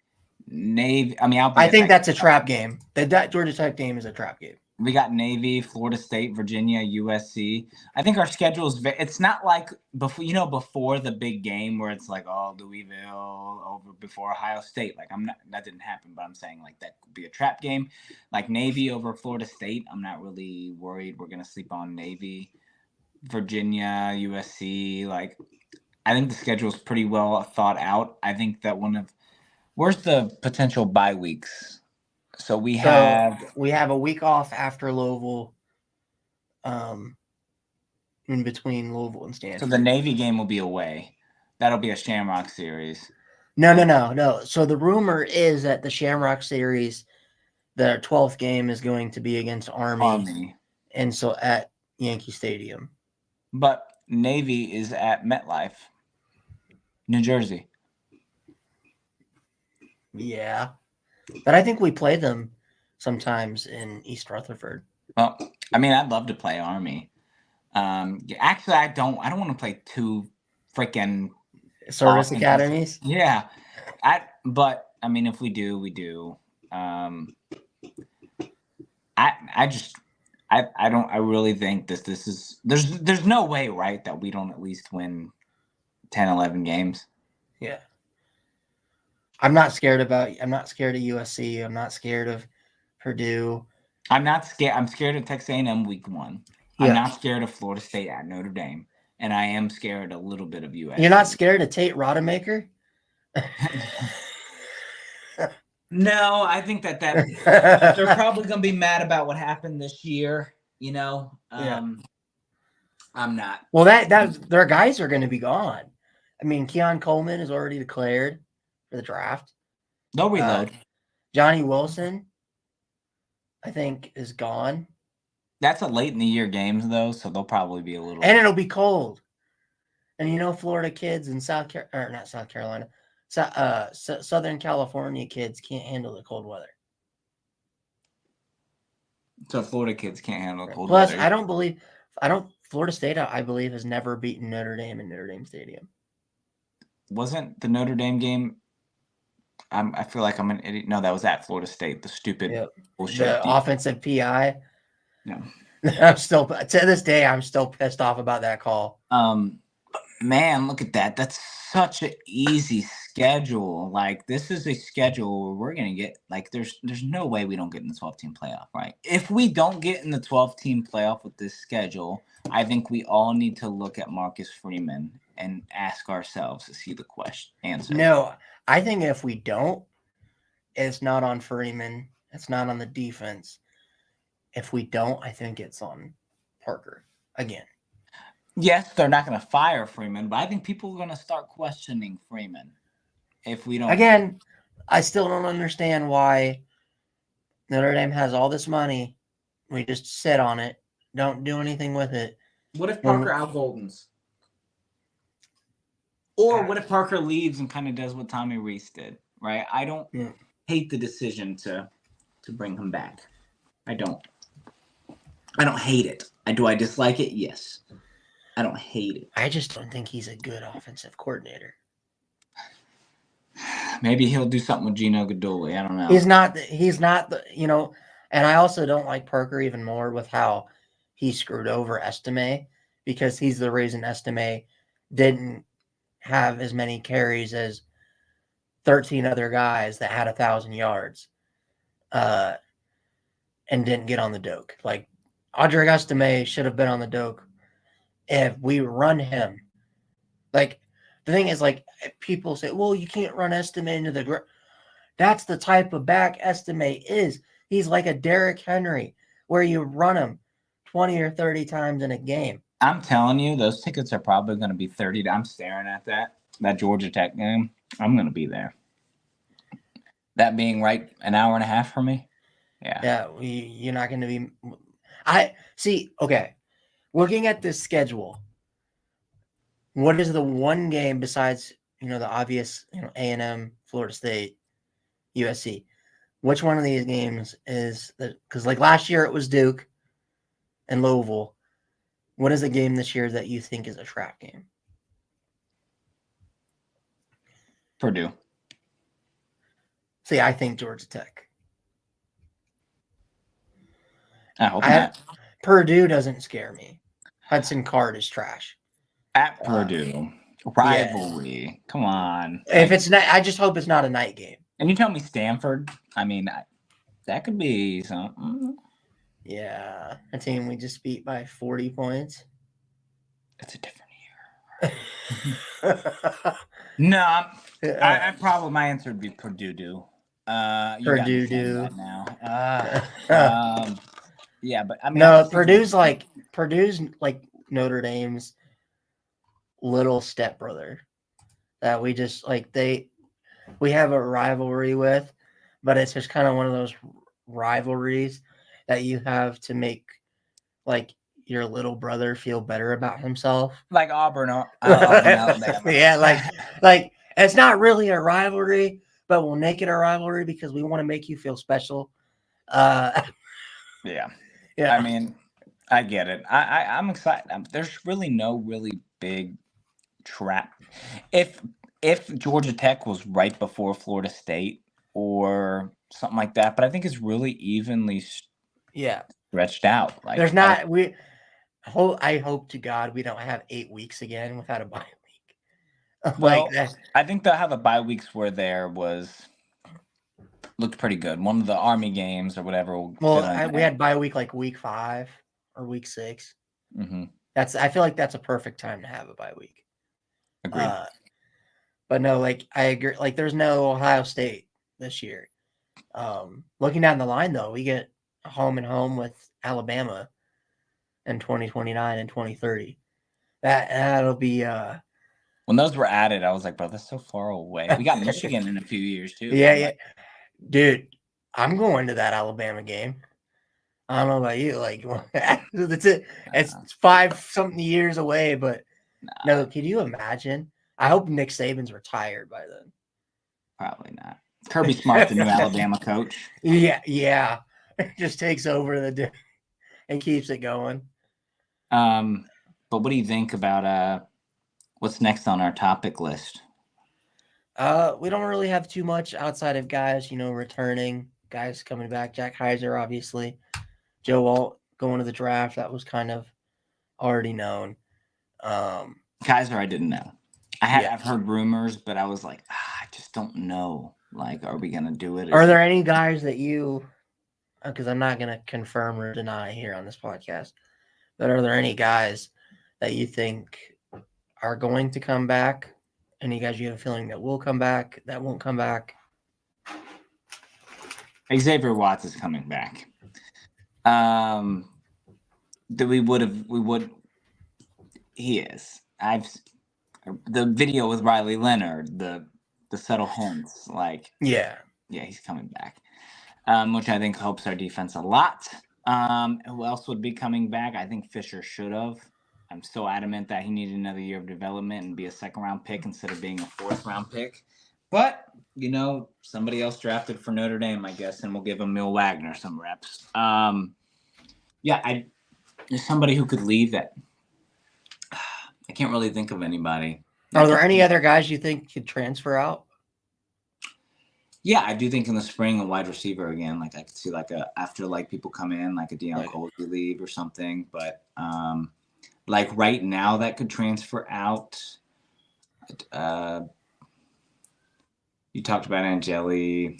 Navy. I think that's a trap game. That Georgia Tech game is a trap game. We got Navy, Florida State, Virginia, USC. I think our schedule is it's not like before the big game where it's like, oh, Louisville over before Ohio State. Like that didn't happen, but I'm saying like that could be a trap game. Like Navy over Florida State. I'm not really worried we're gonna sleep on Navy. Virginia, USC, like I think the schedule is pretty well thought out. I think that where's the potential bye weeks? So we have a week off after Louisville, in between Louisville and Stanford. So the Navy game will be away. That'll be a Shamrock series. No. So the rumor is that the Shamrock series, the 12th game is going to be against Army. And so at Yankee Stadium. But Navy is at MetLife, New Jersey. Yeah. But I think we play them sometimes in East Rutherford. Well, I mean, I'd love to play Army. Actually, I don't want to play two freaking service academies. Yeah, but I mean, if we do, we do. I really think this is there's no way, right, that we don't at least win 10, 11 games. Yeah. I'm not scared of USC. I'm not scared of Purdue. I'm not scared. I'm scared of Texas A&M week 1. Yeah. I'm not scared of Florida State at Notre Dame. And I am scared a little bit of USC. You're not scared of Tate Rodemaker? No, I think that they're probably going to be mad about what happened this year. I'm not. Well, that their guys are going to be gone. I mean, Keon Coleman is already declared for the draft. They'll reload. Johnny Wilson, I think, is gone. That's a late in the year games though, so they'll probably be a little. And it'll be cold. And Florida kids in Southern California kids can't handle the cold weather. So Florida kids can't handle cold weather. Plus, Florida State, I believe, has never beaten Notre Dame in Notre Dame Stadium. Wasn't the Notre Dame game? I feel like I'm an idiot. No, that was at Florida State. The stupid bullshit. The offensive PI. No. I'm still, to this day, I'm still pissed off about that call. Man, look at that. That's such an easy schedule. Like, this is a schedule where we're going to get, like, there's no way we don't get in the 12-team playoff, right? If we don't get in the 12-team playoff with this schedule, I think we all need to look at Marcus Freeman and ask ourselves to see the answer. No, I think if we don't, it's not on Freeman. It's not on the defense. If we don't, I think it's on Parker again. Yes, they're not going to fire Freeman, but I think people are going to start questioning Freeman if we don't. Again, I still don't understand why Notre Dame has all this money. We just sit on it, don't do anything with it. What if Parker outgoldens? Or what if Parker leaves and kind of does what Tommy Reese did, right? I don't hate the decision to bring him back. I don't hate it. Do I dislike it? Yes. I don't hate it. I just don't think he's a good offensive coordinator. Maybe he'll do something with Gino Gadoli. I don't know. He's not the, and I also don't like Parker even more with how he screwed over Estime, because he's the reason Estime didn't have as many carries as 13 other guys that had 1,000 yards and didn't get on the doke. Like, Audrey Estime should have been on the doke if we run him. Like, the thing is, like, people say, well, you can't run Estime into the ground. That's the type of back Estime is. He's like a Derrick Henry, where you run him 20 or 30 times in a game. I'm telling you, those tickets are probably going to be 30. I'm staring at that Georgia Tech game. I'm going to be there. That being right an hour and a half for me. Yeah. Yeah, you're not going to be. Okay. Looking at this schedule, what is the one game besides, the obvious, A&M, Florida State, USC? Which one of these games is the, because like last year it was Duke and Louisville. What is a game this year that you think is a trap game? Purdue. See, I think Georgia Tech. I hope not. Purdue doesn't scare me. Hudson Card is trash. At Purdue. Rivalry. Come on. If it's not, I just hope it's not a night game. And you tell me Stanford? I mean, that could be something. Yeah. A team we just beat by 40 points. It's a different year. No, I probably, my answer would be Purdue. Purdue now. Yeah, but I mean, no, Purdue's like Notre Dame's little stepbrother that we just we have a rivalry with, but it's just kind of one of those rivalries that you have to make like your little brother feel better about himself. Like Auburn, Alabama. Yeah, like it's not really a rivalry, but we'll make it a rivalry because we want to make you feel special. Yeah. Yeah. I mean, I get it. I'm excited. There's really no really big trap. If Georgia Tech was right before Florida State or something like that, but I think it's really evenly stretched out. Like there's not I hope to God we don't have 8 weeks again without a bye week. Well, I think they'll have a bye weeks where there looked pretty good. One of the Army games or whatever. Well, we had bye week like week 5 or week 6. Mm-hmm. I feel like that's a perfect time to have a bye week. Agreed. But no, like I agree. Like there's no Ohio State this year. Looking down the line though, we get home and home with Alabama in 2029 and 2030. That'll be when those were added, I was like, bro, that's so far away. We got Michigan in a few years too. Yeah. Dude, I'm going to that Alabama game. I don't know about you. Like, that's it. It's 5-something years away, but no, can you imagine? I hope Nick Saban's retired by then. Probably not. Kirby Smart's the new Alabama coach. Yeah. Just takes over and keeps it going. But what do you think about what's next on our topic list? We don't really have too much outside of guys, returning, guys coming back. Jack Heiser, obviously. Joe Alt going to the draft. That was kind of already known. Kaiser, I didn't know. I've heard rumors, but I was like, I just don't know. Like, are we going to do it? Are there any guys that because I'm not going to confirm or deny here on this podcast, but are there any guys that you think are going to come back? Any guys you have a feeling that will come back, that won't come back? Xavier Watts is coming back. He is. The video with Riley Leonard, the subtle hints, like yeah, he's coming back, which I think helps our defense a lot. Who else would be coming back? I think Fisher should have. I'm so adamant that he needed another year of development and be a second-round pick instead of being a fourth-round pick. But, somebody else drafted for Notre Dame, I guess, and we'll give Emil Wagner some reps. There's somebody who could leave that. I can't really think of anybody. Are there any other guys you think could transfer out? Yeah, I do think in the spring a wide receiver again. Like I could see after people come in, like a Deion Coley leave or something. But like right now that could transfer out. You talked about Angeli.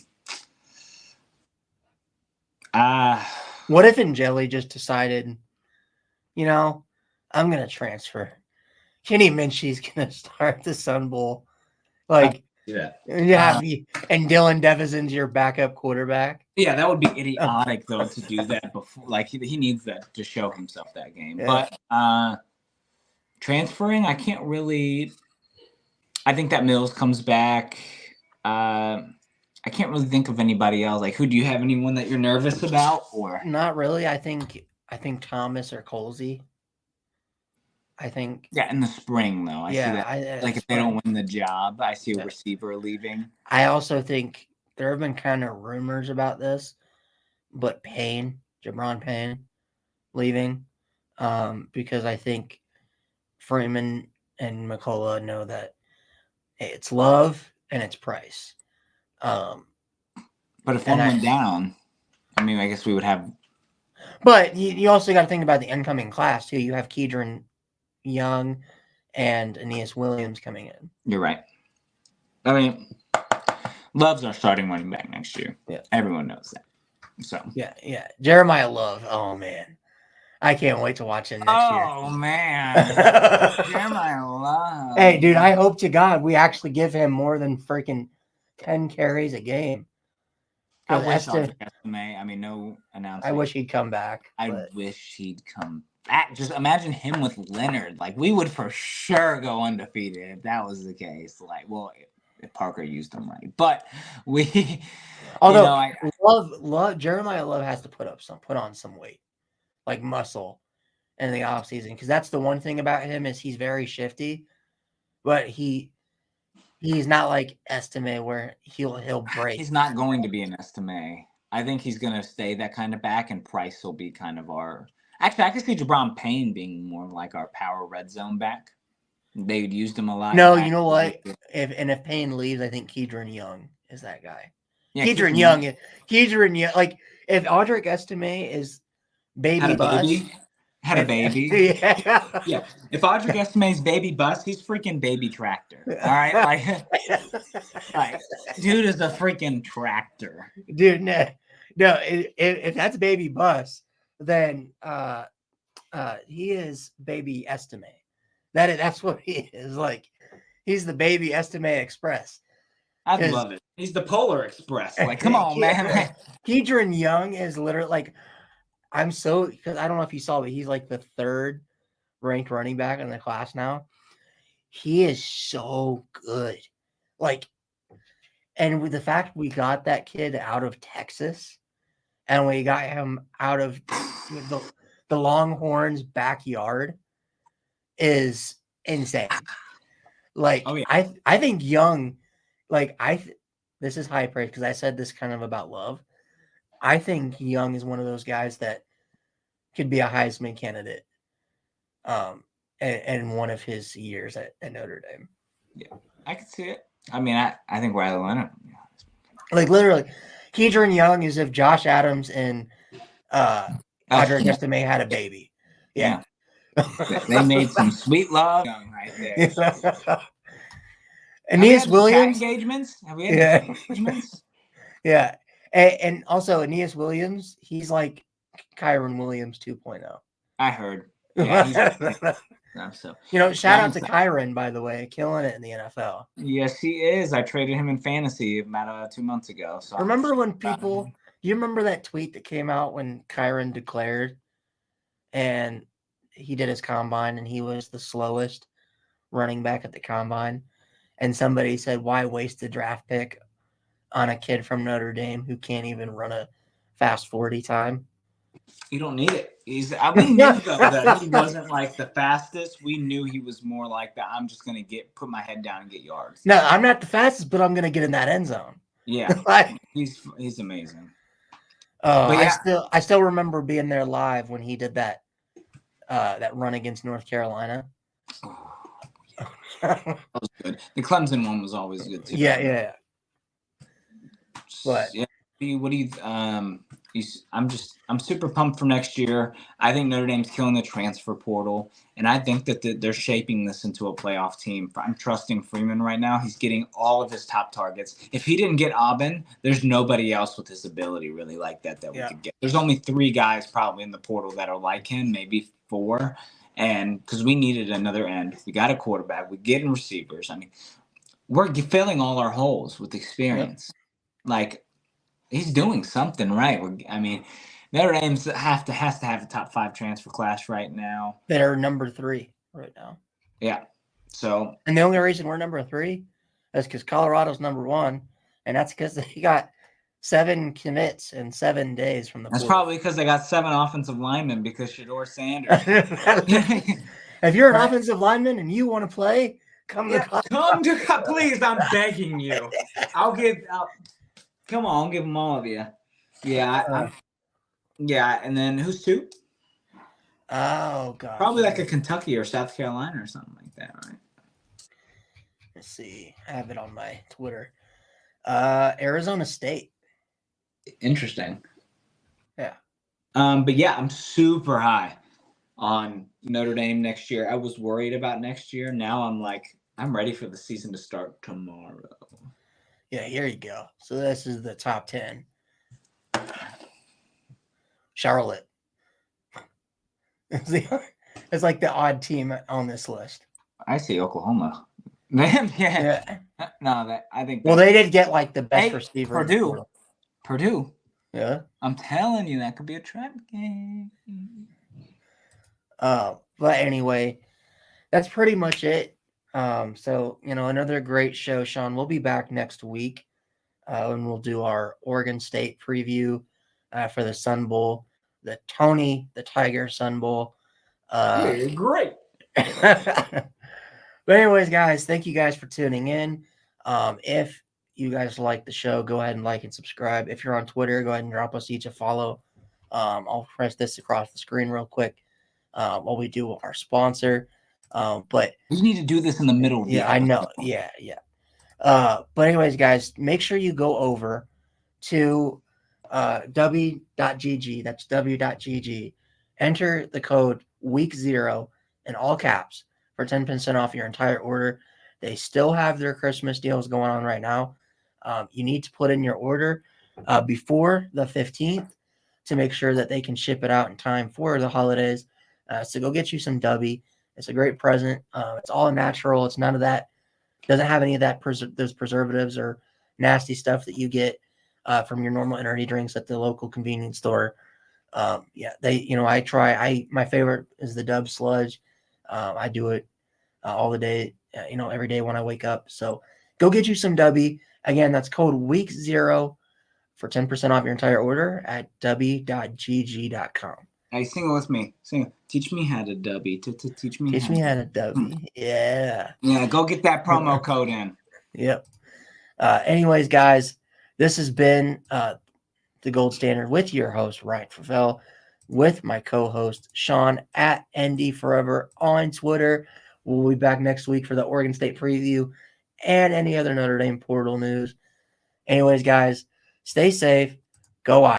What if Angeli just decided, I'm gonna transfer. Kenny Minchie's gonna start the Sun Bowl. And Dylan Devison's your backup quarterback. Yeah, that would be idiotic though to do that before. Like he needs that to show himself that game. Yeah. But transferring, I can't really. I think that Mills comes back. I can't really think of anybody else. Like, who do you have? Anyone that you're nervous about, or not really? I think Thomas or Colsey. I think. Yeah, in the spring though. I see that. If they don't win the job, I see a receiver leaving. I also think there have been kind of rumors about this, but Jabron Payne, leaving, because I think Freeman and McCullough know that it's love and it's price. But if one went down, I mean, I guess we would have. But you also got to think about the incoming class too. You have Kedron Young and Aeneas Williams coming in. You're right. I mean, Love's our starting running back next year. Yeah. Everyone knows that. So Yeah. Jeremiah Love. Oh man, I can't wait to watch him next year. Oh man, Jeremiah Love. Hey, dude, I hope to God we actually give him more than freaking 10 carries a game. I 'Cause wish Estime- Estime. I mean, no announcement. I wish he'd come back. I but- wish he'd come back. Just imagine him with Leonard. Like, we would for sure go undefeated if that was the case. Like, well, if Parker used him right, but we. Although Love Jeremiah Love has to put on some weight, like muscle, in the off season, because that's the one thing about him is he's very shifty, but he's not like Estime where he'll break. He's not going to be an Estime. I think he's going to stay that kind of back, and Price will be kind of our. Actually, I could see Jabron Payne being more like our power red zone back. They'd used him a lot. No, you know what? If Payne leaves, I think Kedron Young is that guy. Yeah, Kedron Young, like if Audric Estime is baby bus, had a baby. Yeah. Yeah. If Audric Estime's baby bus, he's freaking baby tractor. All right. Like dude is a freaking tractor. Dude, no. If that's baby bus, then he is baby Estime. That's what he is. Like he's the baby Estime Express. I love it. He's the Polar Express. Like, come on, man. Kedron Young is literally like, because I don't know if you saw, but he's like the 3rd ranked running back in the class now. He is so good. Like, and with the fact we got that kid out of Texas and we got him out of the Longhorns' backyard is insane. Like, Oh, yeah. I think Young, like, this is high praise because I said this kind of about Love. I think Young is one of those guys that could be a Heisman candidate in one of his years at Notre Dame. Yeah, I could see it. I mean, I think Riley Leonard. Like, literally, Kedron Young is if Josh Adams and Audric Estime had a baby. Yeah. They made some sweet love right there. Aeneas Williams. Engagements? Have we had engagements? Yeah. And also Aeneas Williams, he's like Kyron Williams 2.0. I heard. Yeah, so. Shout out to Kyron, by the way, killing it in the NFL. Yes, he is. I traded him in fantasy about 2 months ago. So remember when you remember that tweet that came out when Kyron declared and he did his combine and he was the slowest running back at the combine? And somebody said, why waste a draft pick on a kid from Notre Dame who can't even run a fast 40 time? You don't need it. We knew though that he wasn't like the fastest. We knew he was more like that. I'm just gonna put my head down and get yards. No, I'm not the fastest, but I'm gonna get in that end zone. Yeah, like, he's amazing. Oh, yeah. I still remember being there live when he did that run against North Carolina. Oh, yeah. That was good. The Clemson one was always good too. Yeah. But yeah, what do you? I'm super pumped for next year. I think Notre Dame's killing the transfer portal, and I think that they're shaping this into a playoff team. I'm trusting Freeman right now. He's getting all of his top targets. If he didn't get Oben, there's nobody else with his ability really like that we could get. There's only 3 guys probably in the portal that are like him, maybe 4. And because we needed another end, we got a quarterback, we're getting receivers. I mean, we're filling all our holes with experience. Yep. Like, he's doing something right. Notre Dame has to have a top 5 transfer class right now. They're number 3 right now. Yeah. So, and the only reason we're number 3 is because Colorado's number 1, and that's because they got 7 commits in 7 days from the. That's probably because they got 7 offensive linemen because Shedeur Sanders. If you're an offensive lineman and you want to play, come to please. I'm begging you. Come on, I'll give them all of you. Yeah. Yeah, and then who's 2? Oh, God. Probably like a Kentucky or South Carolina or something like that, right? Let's see. I have it on my Twitter. Arizona State. Interesting. Yeah. But yeah, I'm super high on Notre Dame next year. I was worried about next year. Now I'm like, I'm ready for the season to start tomorrow. Yeah, here you go. So this is the top 10. Charlotte. It's like the odd team on this list. I say Oklahoma. Man, Yeah. No, I think. Well, they did get like the best Hey, receiver. in the world. Purdue. Yeah. I'm telling you, that could be a trap game. But anyway, that's pretty much it. So another great show, Sean. We'll be back next week, and we'll do our Oregon State preview for the Sun Bowl, the Tiger Sun Bowl. Great. But anyways, guys, thank you guys for tuning in. If you guys like the show, go ahead and like and subscribe. If you're on Twitter, go ahead and drop us each a follow. I'll press this across the screen real quick while we do our sponsor. But you need to do this in the middle of the I know. Yeah. But anyways, guys, make sure you go over to w.gg. That's w.gg. Enter the code week0 in all caps for 10% off your entire order. They still have their Christmas deals going on right now. You need to put in your order before the 15th to make sure that they can ship it out in time for the holidays. So go get you some Dubby. It's a great present. It's all natural. It's none of that. Doesn't have any of that those preservatives or nasty stuff that you get from your normal energy drinks at the local convenience store. I try. My favorite is the Dub Sludge. I do it all the day, every day when I wake up. So go get you some Dubby. Again, that's code week0 for 10% off your entire order at dubby.gg.com. Hey, sing it with me. Sing. Teach me how to Dubby. Teach me how to Dubby. Yeah. Yeah, go get that promo code in. Yep. Anyways, guys, this has been the Gold Standard with your host, Ryan Favell, with my co-host, Sean, at ND Forever on Twitter. We'll be back next week for the Oregon State preview and any other Notre Dame portal news. Anyways, guys, stay safe. Go out.